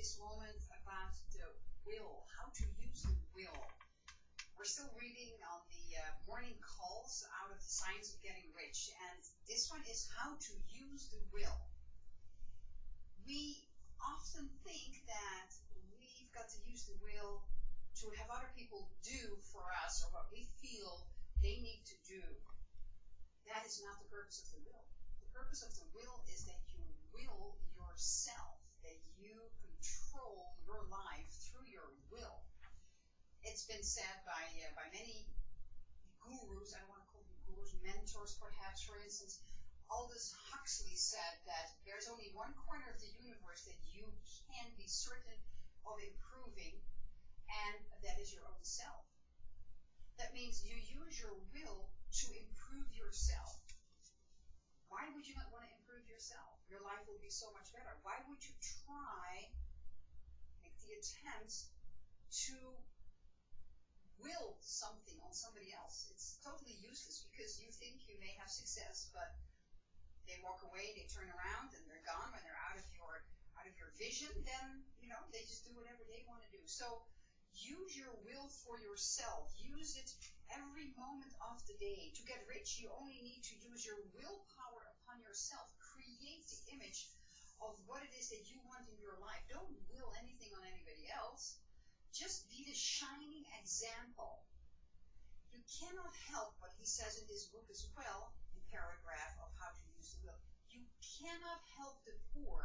this moment about the will, how to use the will. We're still reading on the morning calls out of the Science of Getting Rich, and this one is how to use the will. We often think that we've got to use the will to have other people do for us or what we feel they need to do. That is not the purpose of the will. The purpose of the will is that you will yourself, that you control your life through your will. It's been said by many gurus, I don't want to call them gurus, mentors perhaps, for instance. Aldous Huxley said that there's only one corner of the universe that you can be certain of improving, and that is your own self. That means you use your will to improve yourself. Why would you not want to improve yourself? Your life will be so much better. Why would you make the attempt to will something on somebody else? It's totally useless because you think you may have success, but they walk away, they turn around, and they're gone. When they're out of your vision, then they just do whatever they want to do. So use your will for yourself. Use it every moment of the day. To get rich, you only need to use your willpower upon yourself. Create the image of what it is that you want in your life. Don't will anything on anybody else. Just be the shining example. You cannot help what he says in this book as well, in paragraph of how to use the will. You cannot help the poor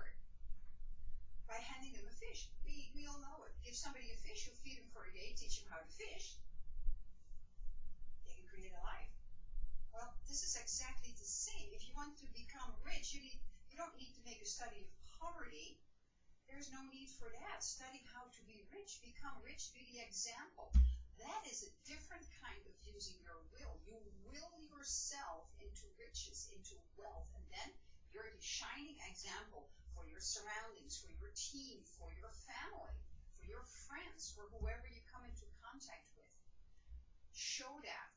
by handing them a fish. We all know it. Give somebody a fish, you feed them for a day, teach them how to fish. They can create a life. Well, this is exactly the same. If you want to become rich, you don't need to make a study of poverty. There's no need for that. Study how to be rich. Become rich. Be the example. That is a different kind of using your will. You will yourself into riches, into wealth, and then you're the shining example for your surroundings, for your team, for your family, for your friends, for whoever you come into contact with. Show that.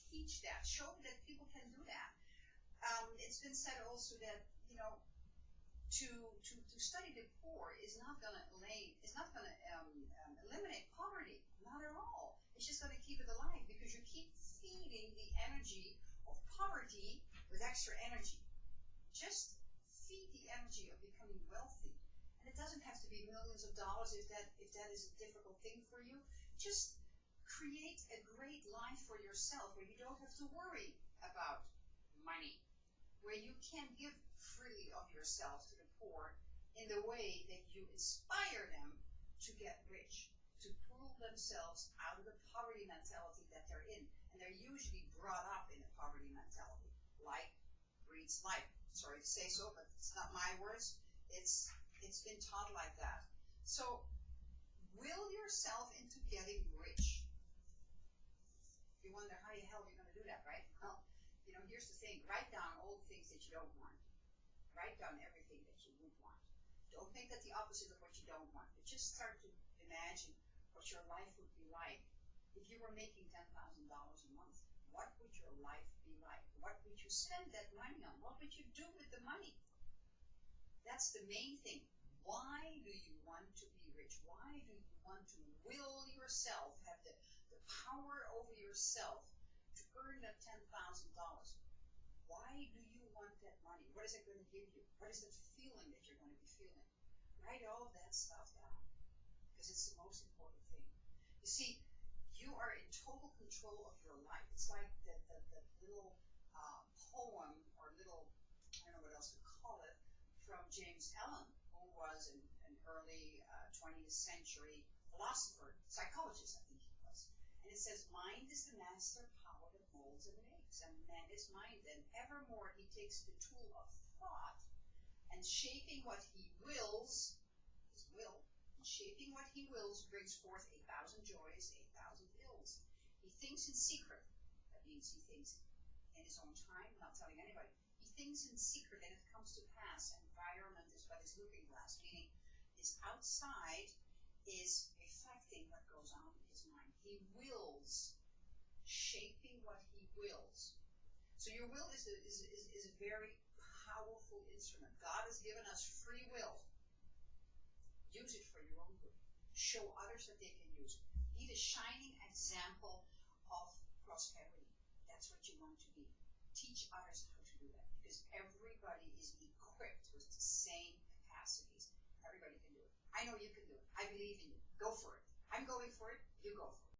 Teach that. Show that people can do that. It's been said also that, to study the poor is not going to eliminate poverty. Not at all. It's just going to keep it alive because you keep feeding the energy of poverty with extra energy. Just feed the energy of becoming wealthy. And it doesn't have to be millions of dollars if that is a difficult thing for you. Just create a great life for yourself where you don't have to worry about money, where you can give freely of yourself to the poor in the way that you inspire them to get rich, to pull themselves out of the poverty mentality that they're in. And they're usually brought up in a poverty mentality. Like breeds like. Sorry to say so, but it's not my words. It's been taught like that. So will yourself into getting rich. You wonder how the hell you're going to do that, right? Well, here's the thing. Write down all the things that you don't want. Write down everything that you would want. Don't think that the opposite of what you don't want, but just start to imagine what your life would be like if you were making $10,000 a month. What would your life be like? What would you spend that money on? What would you do with the money? That's the main thing. Why do you want to be rich? Why do you want to will yourself, have the power over yourself to earn that $10,000? Why do you want that money? What is it going to give you? What is that feeling that you're going to be feeling? Write all of that stuff down because it's the most important thing. You see, you are in total control of your life. It's like that little poem or little, I don't know what else to call it, from James Allen, who was an early 20th century philosopher, psychologist, I think he was. And it says, mind is the master power that molds and makes. And man is mind. And evermore he takes the tool of thought and shaping what he wills, his will, and shaping what he wills brings forth 1,000 joys, 8,000 ills. He thinks in secret. That means he thinks in his own time, not telling anybody. He thinks in secret and it comes to pass. Environment is but his looking glass, meaning his outside is reflecting what goes on in his mind. He wills, shaping what he wills. So your will is a very powerful instrument. God has given us free will. Use it for your own show others that they can use it. Be the shining example of prosperity. That's what you want to be. Teach others how to do that, because everybody is equipped with the same capacities. Everybody can do it. I know you can do it. I believe in you. Go for it. I'm going for it. You go for it.